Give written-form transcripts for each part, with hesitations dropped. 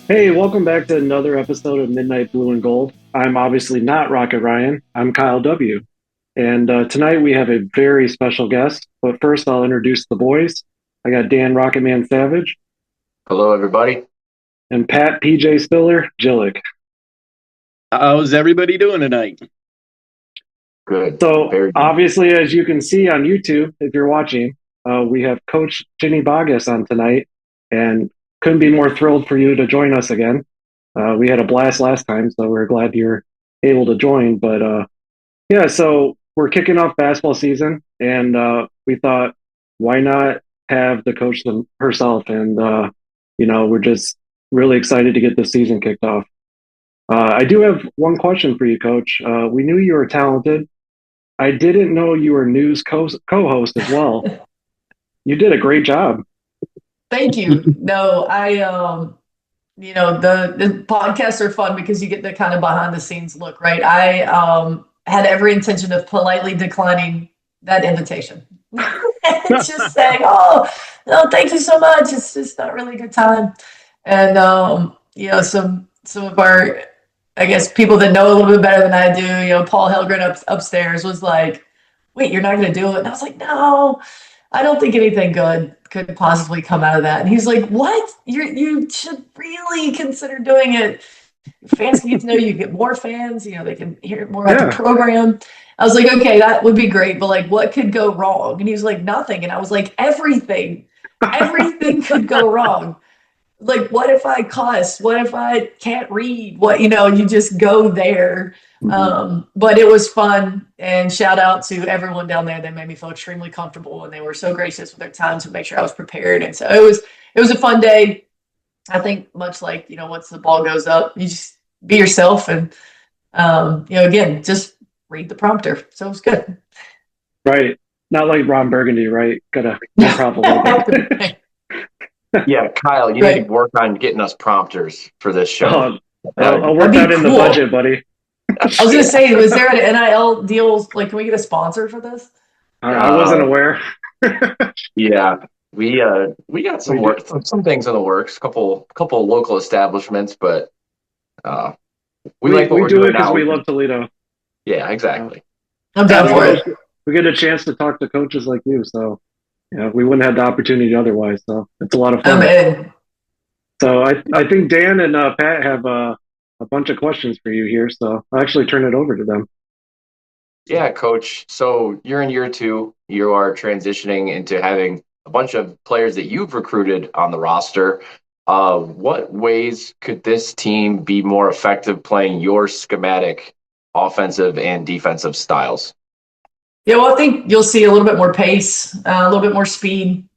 Hey, welcome back to another episode of Midnight Blue and Gold. I'm obviously not Rocket Ryan. I'm Kyle W. And tonight we have a very special guest. But first, I'll introduce the boys. I got Dan Rocketman Savage Hello, everybody. and Pat PJ Spiller Jillick. How's everybody doing tonight? Good. So, Very good. obviously, as you can see on YouTube, if you're watching, we have Coach Ginny Boggess on tonight. And couldn't be more thrilled for you to join us again. We had a blast last time, so we're glad you're able to join. But yeah, so we're kicking off basketball season, and we thought, why not have the coach herself? And we're just really excited to get the season kicked off. I do have one question for you, Coach. We knew you were talented. I didn't know you were news co-host as well. You did a great job. Thank you. No, the podcasts are fun because you get the kind of behind the scenes look, right? I had every intention of politely declining that invitation. Just saying, oh, no, thank you so much. It's just not really a good time. And some of our, I guess, people that know a little bit better than I do, Paul Helgren upstairs was like, wait, you're not going to do it? And I was like, no, I don't think anything good could possibly come out of that. And he's like, what? You should really consider doing it. Fans can get to know you, get more fans, they can hear more about the program. I was like, okay, that would be great, but like, what could go wrong? And he was like, nothing. And I was like, everything could go wrong. Like, what if I cuss? What if I can't read? You just go there. But it was fun, and shout out to everyone down there. They made me feel extremely comfortable, and they were so gracious with their time to make sure I was prepared. And so it was a fun day. I think much like, once the ball goes up, you just be yourself and, again, just read the prompter. So it was good. Right. Not like Ron Burgundy, right? Gotta improv a little bit. Yeah, Kyle, you need to work on getting us prompters for this show. I'll work that in the budget, buddy. I was gonna say, was there an NIL deal? Like, can we get a sponsor for this? I wasn't aware. Yeah, we got some things in the works. Couple local establishments, but we like what we we're do doing it because now. we love Toledo. Yeah, exactly. I'm down for it. We get a chance to talk to coaches like you, so we wouldn't have the opportunity otherwise. So it's a lot of fun. I'm in. So I think Dan and Pat have a bunch of questions for you here, so I'll actually turn it over to them. Yeah, Coach. So you're in year 2. You are transitioning into having a bunch of players that you've recruited on the roster. What ways could this team be more effective playing your schematic offensive and defensive styles? Yeah, well, I think you'll see a little bit more pace, a little bit more speed.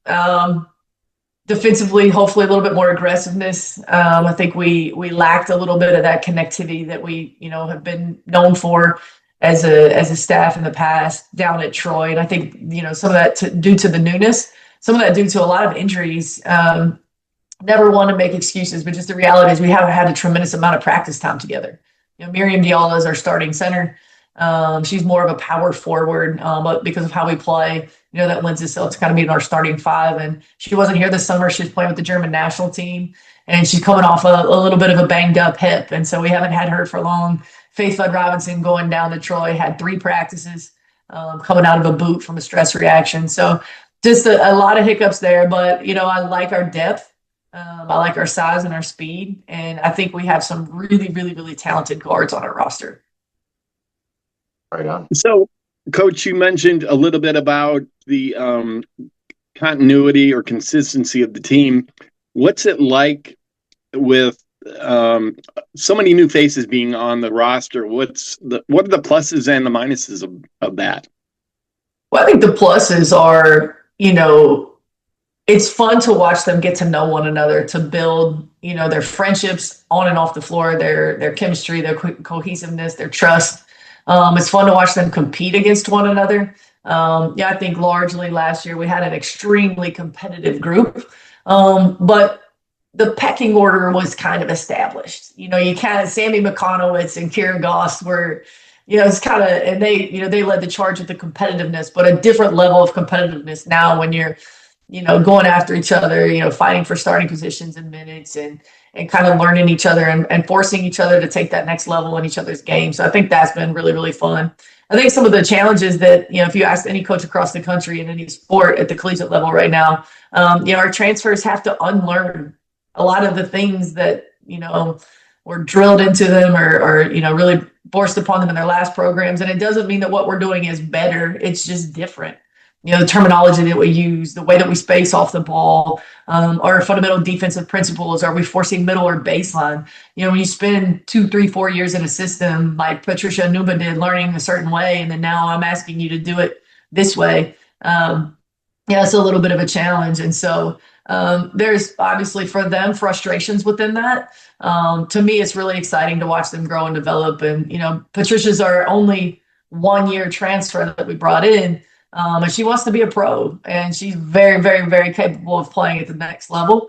Defensively, hopefully a little bit more aggressiveness. I think we lacked a little bit of that connectivity that we, have been known for as a staff in the past down at Troy. And I think, some of that due to the newness, some of that due to a lot of injuries. Never want to make excuses, but just the reality is we haven't had a tremendous amount of practice time together. Miriam Diallo is our starting center. She's more of a power forward, but because of how we play, that lends itself to kind of being our starting 5. And she wasn't here this summer. She was playing with the German national team, and she's coming off a little bit of a banged up hip. And so we haven't had her for long. Faith Fudd Robinson going down to Troy had 3 practices, coming out of a boot from a stress reaction. So just a lot of hiccups there, but, I like our depth. I like our size and our speed. And I think we have some really, really, really talented guards on our roster. Right on. So, Coach, you mentioned a little bit about the continuity or consistency of the team. What's it like with so many new faces being on the roster? What are the pluses and the minuses of that? Well, I think the pluses are, it's fun to watch them get to know one another, to build, their friendships on and off the floor, their chemistry, their cohesiveness, their trust. It's fun to watch them compete against one another. I think largely last year we had an extremely competitive group, but the pecking order was kind of established. You kind of Sammy McConowitz and Kieran Goss were, it's kind of, and they led the charge with the competitiveness, but a different level of competitiveness now when you're going after each other, fighting for starting positions and minutes and kind of learning each other and forcing each other to take that next level in each other's game. So I think that's been really, really fun. I think some of the challenges that, if you ask any coach across the country in any sport at the collegiate level right now, our transfers have to unlearn a lot of the things that, were drilled into them or really forced upon them in their last programs. And it doesn't mean that what we're doing is better. It's just different. The terminology that we use, the way that we space off the ball, our fundamental defensive principles. Are we forcing middle or baseline? When you spend 2, 3, 4 years in a system like Patricia Nuba did, learning a certain way, and then now I'm asking you to do it this way. It's a little bit of a challenge. And so there's obviously for them frustrations within that. To me, it's really exciting to watch them grow and develop. And, Patricia's our only 1-year transfer that we brought in. And she wants to be a pro, and she's very, very, very capable of playing at the next level.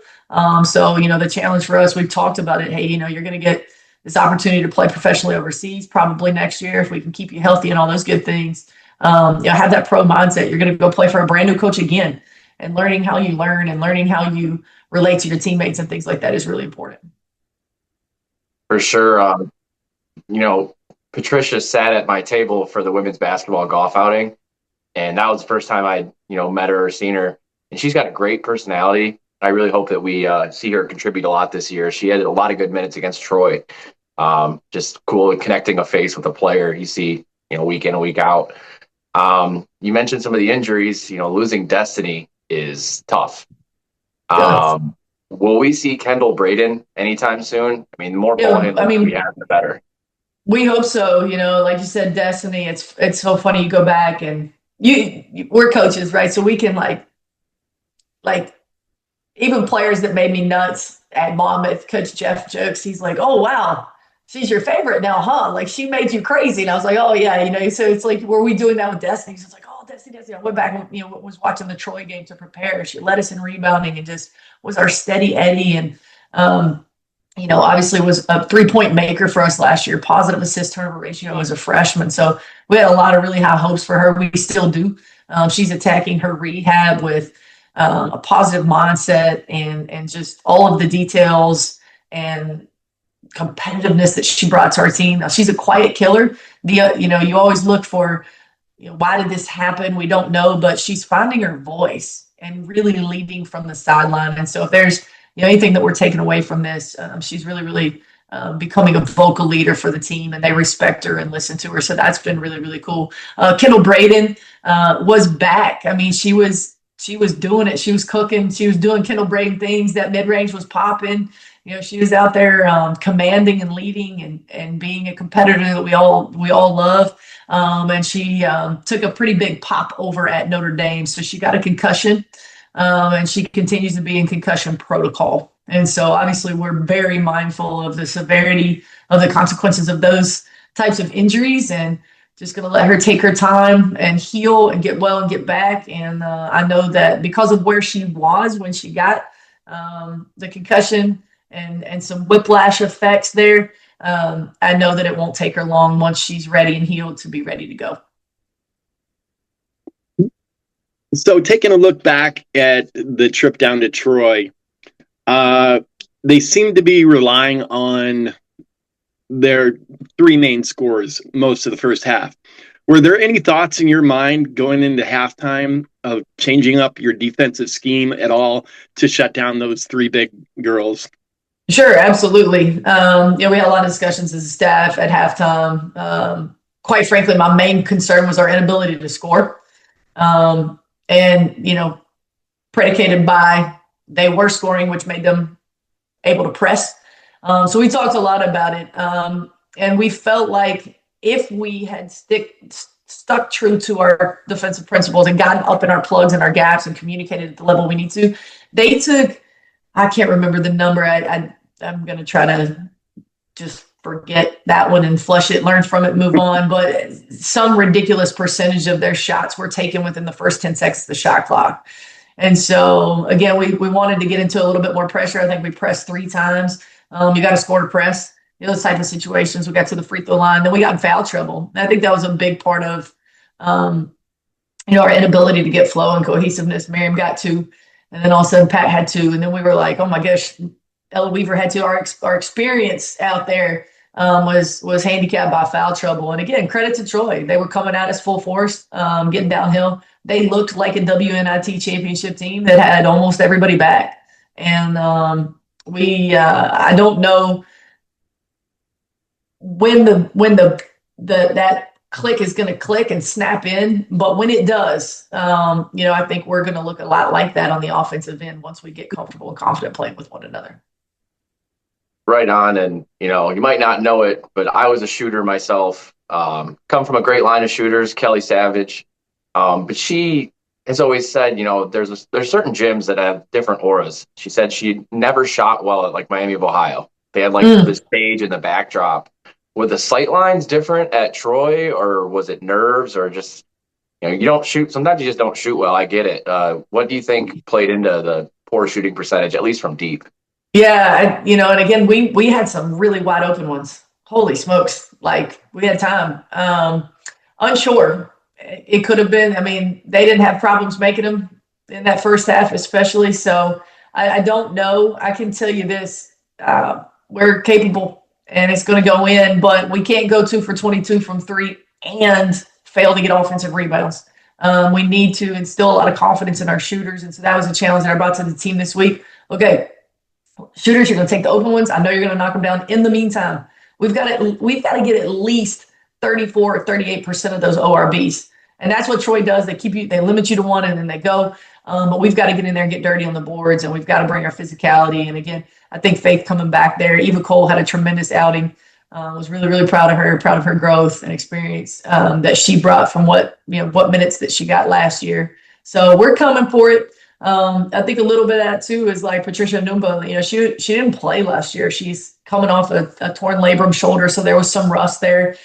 So, the challenge for us, we've talked about it. Hey, you're going to get this opportunity to play professionally overseas probably next year if we can keep you healthy and all those good things. Have that pro mindset. You're going to go play for a brand new coach again, and learning how you learn and learning how you relate to your teammates and things like that is really important. For sure. Patricia sat at my table for the women's basketball golf outing. And that was the first time I'd, met her or seen her. And she's got a great personality. I really hope that we see her contribute a lot this year. She had a lot of good minutes against Troy. Just cool connecting a face with a player you see, week in and week out. You mentioned some of the injuries. Losing Destiny is tough. Will we see Kendall Braden anytime soon? I mean, the more ball handlers we have, the better. We hope so. Like you said, Destiny, it's so funny. You go back and we're coaches, right? So we can like even players that made me nuts at Monmouth, Coach Jeff jokes. He's like, "Oh, wow, she's your favorite now, huh? Like she made you crazy." And I was like, "Oh yeah." So it's like, were we doing that with Destiny? So it's like, "Oh, Destiny." I went back and, was watching the Troy game to prepare. She led us in rebounding and just was our steady Eddie. And, obviously was a 3-point maker for us last year, positive assist turnover ratio as a freshman. So we had a lot of really high hopes for her. We still do. She's attacking her rehab with a positive mindset and just all of the details and competitiveness that she brought to our team. Now, she's a quiet killer. You always look for, why did this happen? We don't know, but she's finding her voice and really leading from the sideline. And so if there's anything that we're taking away from this, she's really, really becoming a vocal leader for the team, and they respect her and listen to her. So that's been really, really cool. Kendall Braden was back. I mean, she was doing it. She was cooking. She was doing Kendall Braden things. That mid-range was popping. She was out there commanding and leading and being a competitor that we all love. And she took a pretty big pop over at Notre Dame. So she got a concussion. And she continues to be in concussion protocol. And so obviously we're very mindful of the severity of the consequences of those types of injuries, and just going to let her take her time and heal and get well and get back. And I know that because of where she was when she got the concussion and some whiplash effects there, I know that it won't take her long once she's ready and healed to be ready to go. So taking a look back at the trip down to Troy, they seem to be relying on their 3 main scorers most of the first half. Were there any thoughts in your mind going into halftime of changing up your defensive scheme at all to shut down those 3 big girls? Sure, absolutely. We had a lot of discussions as a staff at halftime. Quite frankly, my main concern was our inability to score. And, predicated by they were scoring, which made them able to press. So we talked a lot about it. And we felt like if we had stuck true to our defensive principles and gotten up in our plugs and our gaps and communicated at the level we need to, they took, I can't remember the number. I'm going to try to just forget that one and flush it, learn from it, move on. But some ridiculous percentage of their shots were taken within the first 10 seconds of the shot clock. And so, again, we wanted to get into a little bit more pressure. I think we pressed 3 times. You got to score to press. Those type of situations. We got to the free throw line. Then we got in foul trouble. And I think that was a big part of, our inability to get flow and cohesiveness. Miriam got to And then all of a sudden Pat had 2. And then we were like, oh my gosh, Ella Weaver had 2. Our experience out there was handicapped by foul trouble. And again, credit to Troy. They were coming at us full force, getting downhill. They looked like a WNIT championship team that had almost everybody back. And I don't know when that click is going to click and snap in, but when it does, I think we're going to look a lot like that on the offensive end once we get comfortable and confident playing with one another. Right on. And, you might not know it, but I was a shooter myself, come from a great line of shooters, Kelly Savage. But she has always said, there's certain gyms that have different auras. She said she never shot well at like Miami of Ohio. They had like the stage and the backdrop. Were the sight lines different at Troy, or was it nerves, or just, you don't shoot? Sometimes you just don't shoot well. I get it. What do you think played into the poor shooting percentage, at least from deep? Yeah, and again, we had some really wide open ones. Holy smokes. Like, we had time. Unsure. It could have been, they didn't have problems making them in that first half, especially. So I don't know. I can tell you this, we're capable and it's going to go in, but we can't go 2 for 22 from 3 and fail to get offensive rebounds. We need to instill a lot of confidence in our shooters. And so that was a challenge that I brought to the team this week. Okay, shooters, you're going to take the open ones. I know you're going to knock them down. In the meantime, we've got to get at least 34 or 38% of those ORBs. And that's what Troy does. They limit you to 1 and then they go. But we've got to get in there and get dirty on the boards, and we've got to bring our physicality. And again, I think Faith coming back there. Eva Cole had a tremendous outing. Was really, really proud of her growth and experience that she brought from what minutes that she got last year. So we're coming for it. I think a little bit of that too is like Patricia Numba. She didn't play last year. She's coming off a torn labrum shoulder, so there was some rust there.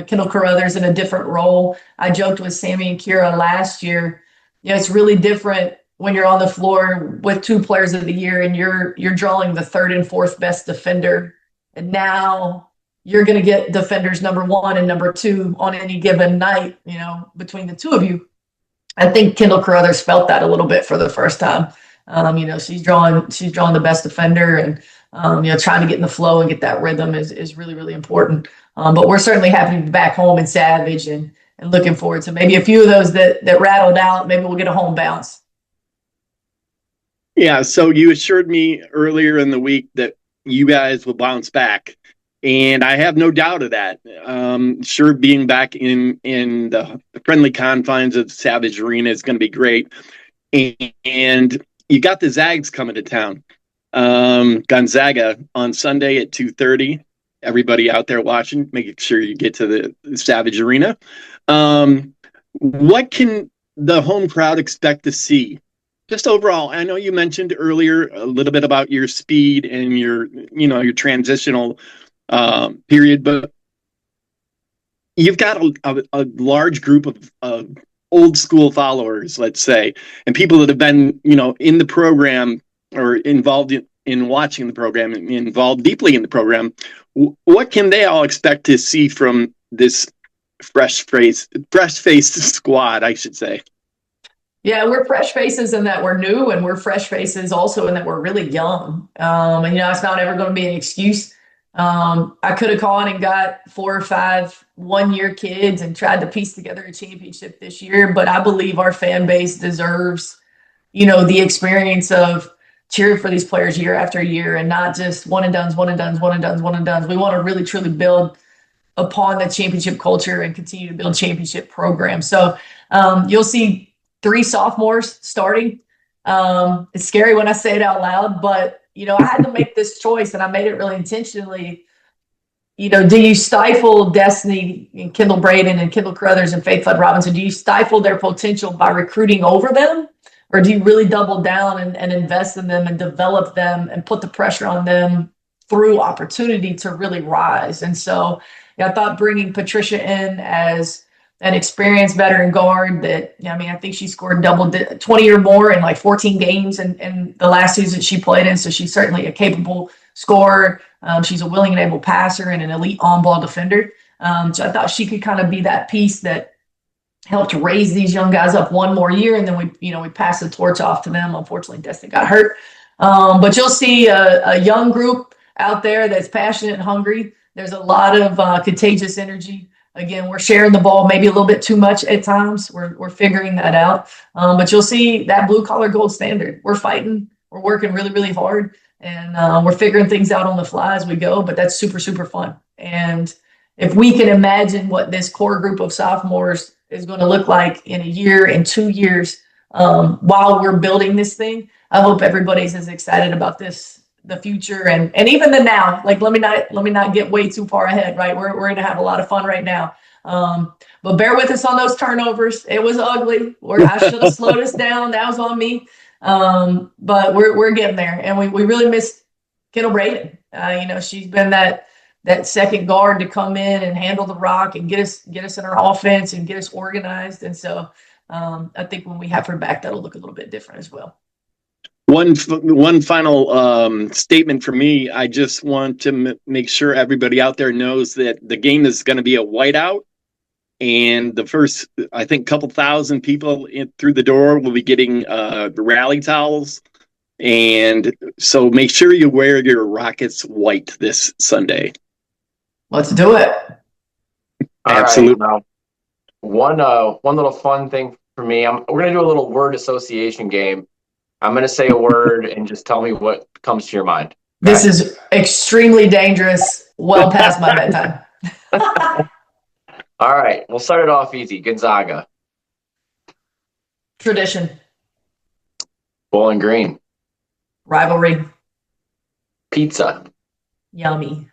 Kendall Carruthers in a different role. I joked with Sammy and Kira last year. It's really different when you're on the floor with 2 players of the year and you're drawing the 3rd and 4th best defender, and now you're going to get defenders number 1 and number 2 on any given night. Between the 2 of you. I think Kendall Carruthers felt that a little bit for the first time. She's drawing the best defender, and trying to get in the flow and get that rhythm is really, really important. But we're certainly happy to be back home in Savage and looking forward to maybe a few of those that rattled out. Maybe we'll get a home bounce. Yeah. So you assured me earlier in the week that you guys will bounce back, and I have no doubt of that. Sure, being back in the friendly confines of Savage Arena is going to be great. And you got the Zags coming to town. Gonzaga on Sunday at 2:30. Everybody out there watching, make sure you get to the Savage Arena. What can the home crowd expect to see? Just overall, I know you mentioned earlier a little bit about your speed and your transitional period, but you've got a large group of old school followers, let's say, and people that have been, in the program or involved in watching the program and involved deeply in the program. What can they all expect to see from this fresh-faced squad, I should say? Yeah, we're fresh faces in that we're new, and we're fresh faces also in that we're really young. And it's not ever going to be an excuse. I could have gone and got 4 or 5 one-year kids and tried to piece together a championship this year, but I believe our fan base deserves, the experience of cheering for these players year after year, and not just one and dones. We want to really truly build upon the championship culture and continue to build championship programs. So you'll see 3 sophomores starting. It's scary when I say it out loud, but I had to make this choice, and I made it really intentionally. Do you stifle Destiny and Kendall Braden and Kendall Carruthers and Faith Flood Robinson? Do you stifle their potential by recruiting over them? Or do you really double down and invest in them and develop them and put the pressure on them through opportunity to really rise? And so I thought bringing Patricia in as an experienced veteran guard that, I think she scored 20 or more in like 14 games in the last season she played in. So she's certainly a capable scorer. She's a willing and able passer and an elite on-ball defender. So I thought she could kind of be that piece that helped raise these young guys up one more year, and then we passed the torch off to them. Unfortunately, Destin got hurt. But you'll see a young group out there that's passionate and hungry. There's a lot of contagious energy. Again, we're sharing the ball maybe a little bit too much at times. We're figuring that out. But you'll see that blue collar gold standard. We're fighting. We're working really, really hard, and we're figuring things out on the fly as we go. But that's super, super fun. And if we can imagine what this core group of sophomores is going to look like in a year, in 2 years, while we're building this thing, I hope everybody's as excited about the future, and even the now. Like, let me not get way too far ahead, right? We're going to have a lot of fun right now. But bear with us on those turnovers. It was ugly. I should have slowed us down. That was on me. But we're getting there, and we really miss Kendall Braden. She's been that second guard to come in and handle the rock and get us in our offense and get us organized. And so I think when we have her back, that'll look a little bit different as well. One final statement from me. I just want to make sure everybody out there knows that the game is going to be a whiteout, and the first, I think, couple thousand people through the door will be getting rally towels. And so make sure you wear your Rockets white this Sunday. Let's do it. Absolutely. Right, one little fun thing for me. We're going to do a little word association game. I'm going to say a word and just tell me what comes to your mind. This is extremely dangerous, well past my bedtime. All right. We'll start it off easy. Gonzaga. Tradition. Bowling Green. Rivalry. Pizza. Yummy.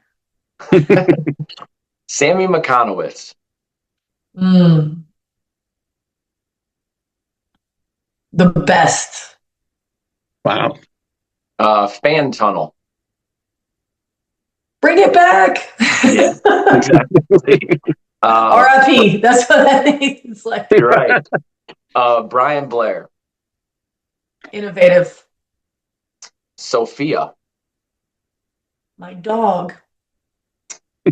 Sammy McConowitz. The best. Wow. Fan tunnel. Bring it back. Yeah, exactly. RIP. That's what that means. Like, You're right. Brian Blair. Innovative. Sophia. My dog.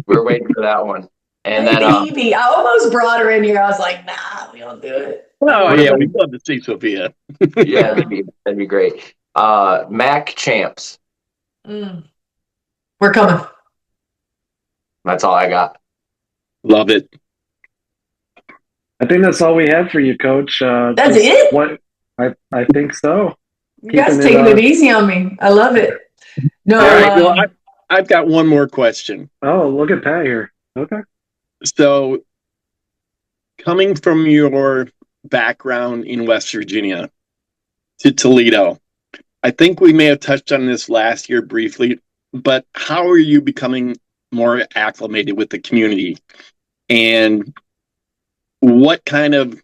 We're waiting for that one. And then Evie. I almost brought her in here. I was like, nah, we don't do it. Oh, yeah, we'd love to see Sophia. yeah, that'd be great. Mac Champs. We're coming. That's all I got. Love it. I think that's all we have for you, Coach. That's it? What I think so. You guys taking it easy on me. I love it. No, all right, well, I've got one more question. Oh, look at Pat here. Okay. So, coming from your background in West Virginia to Toledo, I think we may have touched on this last year briefly, but how are you becoming more acclimated with the community? And what kind of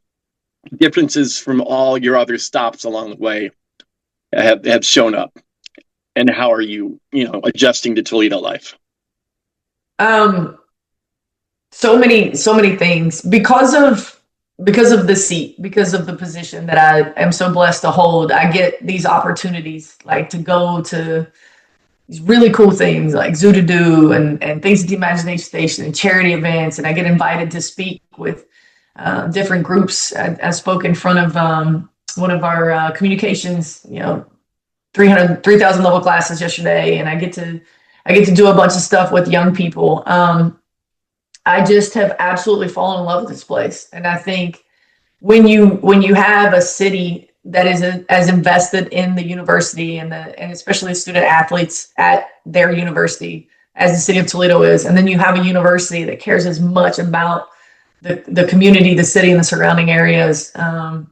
differences from all your other stops along the way have shown up? And how are you, adjusting to Toledo life? So many things because of the seat, because of the position that I am so blessed to hold. I get these opportunities, like to go to these really cool things like Zoo to Do and things at the Imagination Station and charity events. And I get invited to speak with different groups. I spoke in front of one of our communications, 3,000 level classes yesterday, and I get to do a bunch of stuff with young people. I just have absolutely fallen in love with this place, and I think when you have a city that is as invested in the university and especially student athletes at their university as the city of Toledo is, and then you have a university that cares as much about the community, the city, and the surrounding areas. I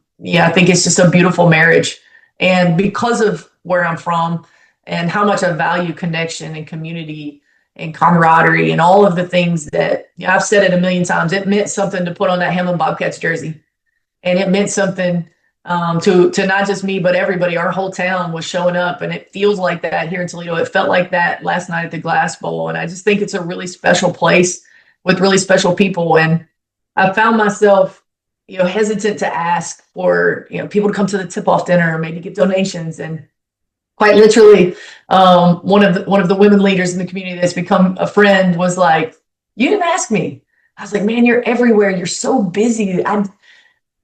think it's just a beautiful marriage. And because of where I'm from and how much I value connection and community and camaraderie and all of the things that I've said it a million times, it meant something to put on that Hamlin Bobcats jersey. And it meant something to not just me, but everybody. Our whole town was showing up, and it feels like that here in Toledo. It felt like that last night at the Glass Bowl. And I just think it's a really special place with really special people. And I found myself hesitant to ask for people to come to the tip-off dinner or maybe get donations. And quite literally, one of the women leaders in the community that's become a friend was like, "You didn't ask me." I was like, "Man, you're everywhere. You're so busy.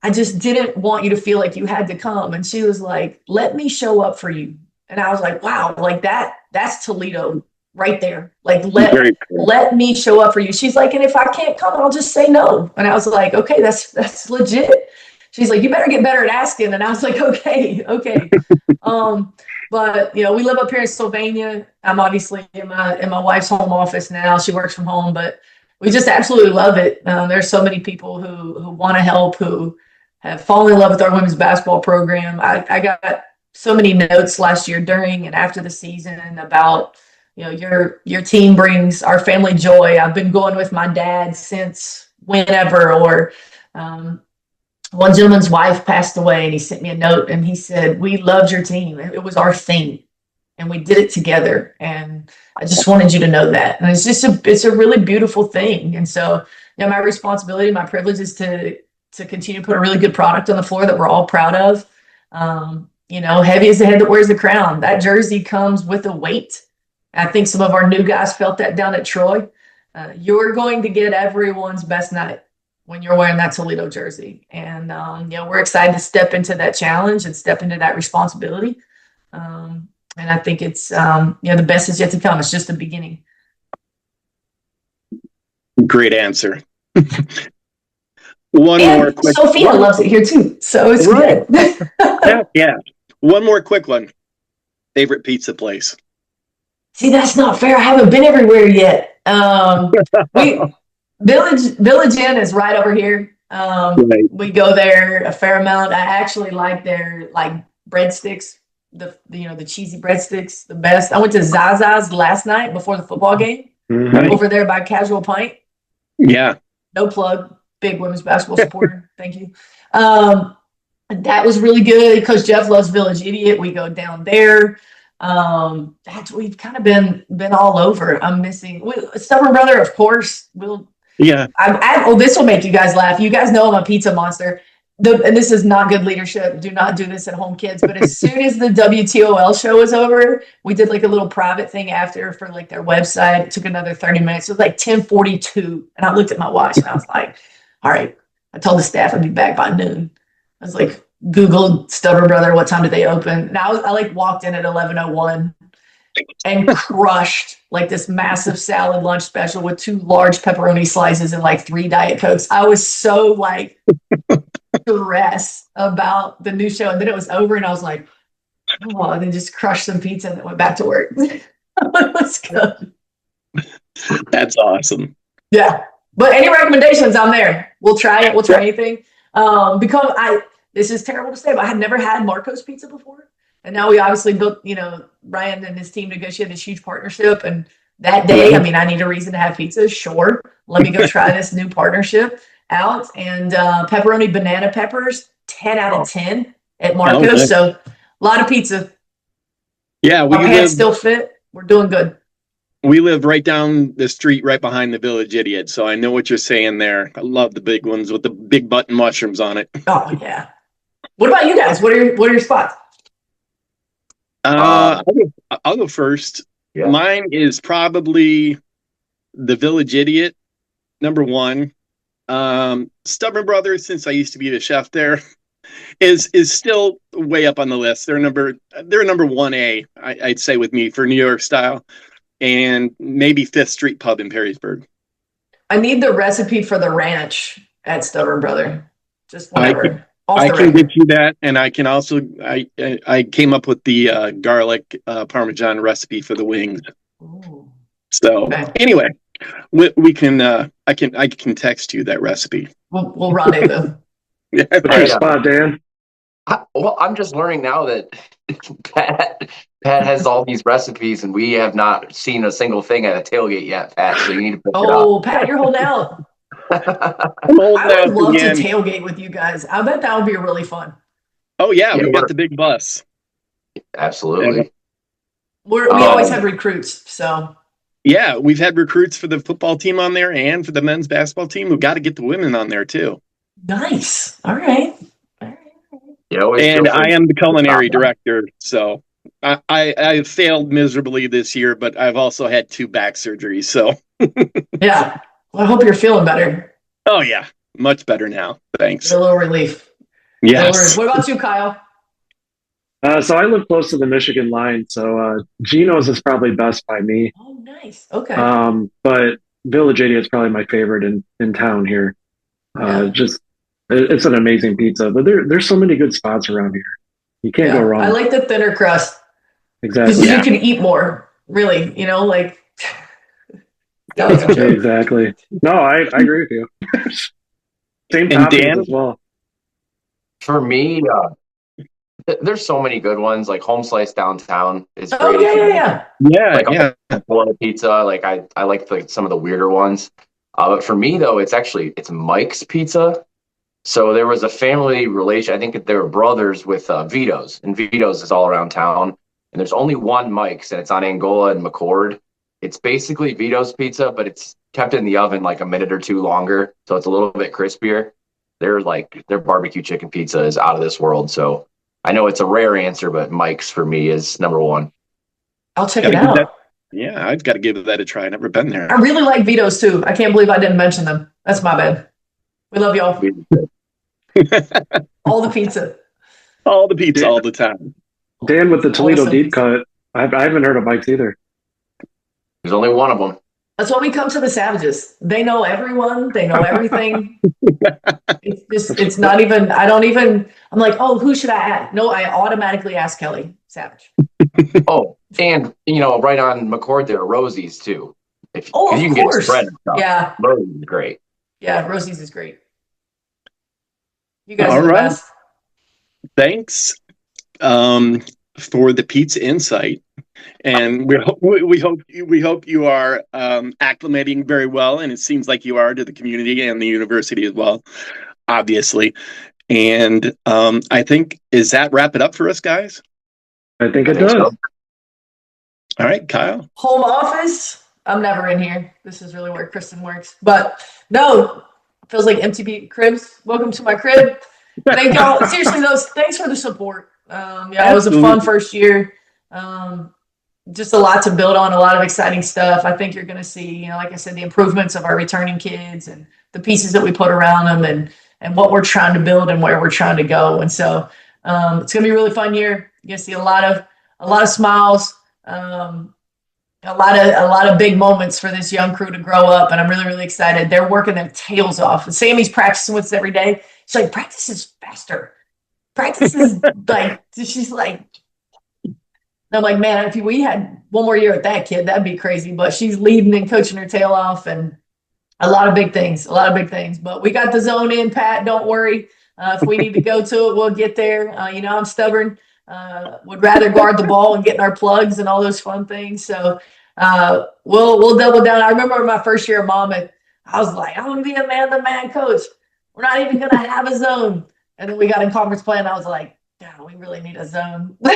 I just didn't want you to feel like you had to come. And she was like, let me show up for you. And I was like, wow, like that's Toledo right there. Like, Very cool. let me show up for you. She's like, and if I can't come, I'll just say no. And I was like, okay, that's legit. She's like, you better get better at asking. And I was like, okay. But we live up here in Sylvania. I'm obviously in my wife's home office now. She works from home, but we just absolutely love it. There's so many people who want to help, who have fallen in love with our women's basketball program. I got so many notes last year during and after the season about, your team brings our family joy. I've been going with my dad since whenever, or one gentleman's wife passed away and he sent me a note and he said, we loved your team. It was our thing and we did it together. And I just wanted you to know that. And it's a really beautiful thing. And so, my responsibility, my privilege is to continue to put a really good product on the floor that we're all proud of. Heavy is the head that wears the crown. That jersey comes with a weight. I think some of our new guys felt that down at Troy. You're going to get everyone's best night when you're wearing that Toledo jersey. And, we're excited to step into that challenge and step into that responsibility. And I think it's, the best is yet to come. It's just the beginning. Great answer. One and more quick. Sophia loves it here too. So it's right. Good. Yeah. One more quick one. Favorite pizza place? See, that's not fair. I haven't been everywhere yet. Village Inn is right over here. Right. We go there a fair amount. I actually like their breadsticks, the cheesy breadsticks, the best. I went to Zaza's last night before the football game over there by Casual Pint. Yeah. No plug. Big women's basketball supporter. Thank you. That was really good. Coach Jeff loves Village Idiot. We go down there. We've kind of been all over. I'm missing Stubborn Brother, of course. Yeah. This will make you guys laugh. You guys know I'm a pizza monster. And this is not good leadership. Do not do this at home, kids. But as soon as the WTOL show was over, we did a little private thing after for their website. It took another 30 minutes. It was 10:42. And I looked at my watch and I was like, all right. I told the staff I'd be back by noon. I was Googled Stubborn Brother, what time did they open? And I walked in at 11:01 and crushed this massive salad lunch special with 2 large pepperoni slices and 3 Diet Cokes. I was so stressed about the new show. And then it was over and I was like, oh, and then just crushed some pizza and then went back to work. Let's go. That's awesome. Yeah. But any recommendations, I'm there. We'll try it. We'll try anything. This is terrible to say, but I had never had Marco's Pizza before. And now we obviously built, Ryan and his team negotiated this huge partnership. And that day, I need a reason to have pizza. Sure. Let me go try this new partnership out. And pepperoni banana peppers, 10 out of 10 at Marco's. Okay. So a lot of pizza. Yeah. Our pants still fit. We're doing good. We live right down the street, right behind the Village Idiot. So I know what you're saying there. I love the big ones with the big button mushrooms on it. Oh, yeah. What about you guys? What are your spots? I'll go first. Yeah. Mine is probably the Village Idiot, number 1. Stubborn Brothers, since I used to be the chef there, is still way up on the list. They're number 1A, I'd say, with me for New York style, and maybe 5th Street Pub in Perrysburg. I need the recipe for the ranch at Stubborn Brother. Just whatever. I can get you that, and I can also I came up with the garlic Parmesan recipe for the wings. Ooh. So anyway, we can I can text you that recipe. We'll rendezvous. Yeah, Nice spot, Dan. I'm just learning now that Pat has all these recipes, and we have not seen a single thing at a tailgate yet, Pat. So you need to pick it up. Oh, Pat, you're holding out. I would love to tailgate with you guys. I bet that would be really fun. Oh yeah, we got the big bus. Absolutely. We always have recruits, so. Yeah, we've had recruits for the football team on there and for the men's basketball team. We've got to get the women on there too. Nice. All right. And I am the culinary director, so I failed miserably this year, but I've also had 2 back surgeries. So yeah. Well, I hope you're feeling better. Oh yeah, much better now. Thanks. A little relief. Yes. What about you, Kyle? So I live close to the Michigan line, so Geno's is probably best by me. Oh, nice. Okay. But Village Idiot is probably my favorite in town here. It's an amazing pizza, but there's so many good spots around here. You can't go wrong. I like the thinner crust. Exactly. Because you can eat more, really, like that was a joke. Exactly. No, I agree with you. Same And toppings Dan? as well. For me, there's so many good ones. Like Home Slice downtown is great. Oh, yeah. Like Florida pizza. Like I like some of the weirder ones. But for me though, it's Mike's Pizza. So there was a family relation. I think they were brothers with Vito's, and Vito's is all around town. And there's only one Mike's, and it's on Angola and McCord. It's basically Vito's pizza, but it's kept in the oven like a minute or two longer, so it's a little bit crispier. Their barbecue chicken pizza is out of this world. So I know it's a rare answer, but Mike's for me is number one. I'll check it out. I've got to give that a try. I've never been there. I really like Vito's too. I can't believe I didn't mention them. That's my bad. We love y'all. All the pizza. All the pizza all the time. Dan, with the Toledo deep cut, I haven't heard of Mike's either. There's only one of them. That's why we come to the Savages. They know everyone. They know everything. It's not even, I'm like, oh, who should I ask? No, I automatically ask Kelly Savage. Oh, and, right on McCord there, Rosie's too. If you can get spread and stuff. Yeah. Rosie's is great. Yeah, Rosie's is great. You guys are the best. Thanks for the pizza insight. And we hope you are acclimating very well, and it seems like you are, to the community and the university as well, obviously. And I think, does that wrap it up for us, guys? I think it does. So. All right, Kyle. Home office. I'm never in here. This is really where Kristen works. But no, feels like MTB cribs. Welcome to my crib. Thank y'all. Seriously, thanks for the support. It was a fun first year. Just a lot to build on, a lot of exciting stuff. I think you're going to see, like I said, the improvements of our returning kids and the pieces that we put around them and what we're trying to build and where we're trying to go. And so it's going to be a really fun year. You're going to see a lot of smiles, a lot of big moments for this young crew to grow up. And I'm really, really excited. They're working their tails off. And Sammy's practicing with us every day. She's like, practice is faster. Practice is she's like, I'm like, man, if we had one more year with that kid, that'd be crazy. But she's leading and coaching her tail off, and a lot of big things. But we got the zone in, Pat. Don't worry. If we need to go to it, we'll get there. I'm stubborn. Would rather guard the ball and get in our plugs and all those fun things. So we'll double down. I remember my first year of mom, I was like, I'm going to be a man-to-man coach. We're not even going to have a zone. And then we got in conference play, and I was like, yeah, we really need a zone. So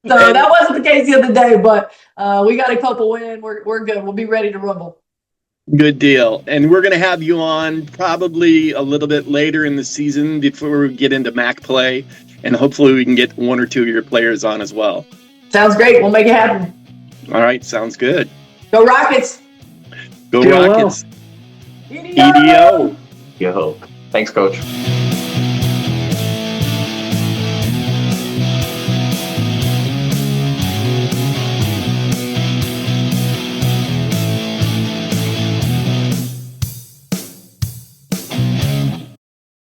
that wasn't the case the other day, but we got a couple in. We're good. We'll be ready to rumble. Good deal. And we're going to have you on probably a little bit later in the season before we get into MAC play. And hopefully we can get one or two of your players on as well. Sounds great. We'll make it happen. All right. Sounds good. Go Rockets. Go Rockets. EDO. Yo. Thanks, Coach.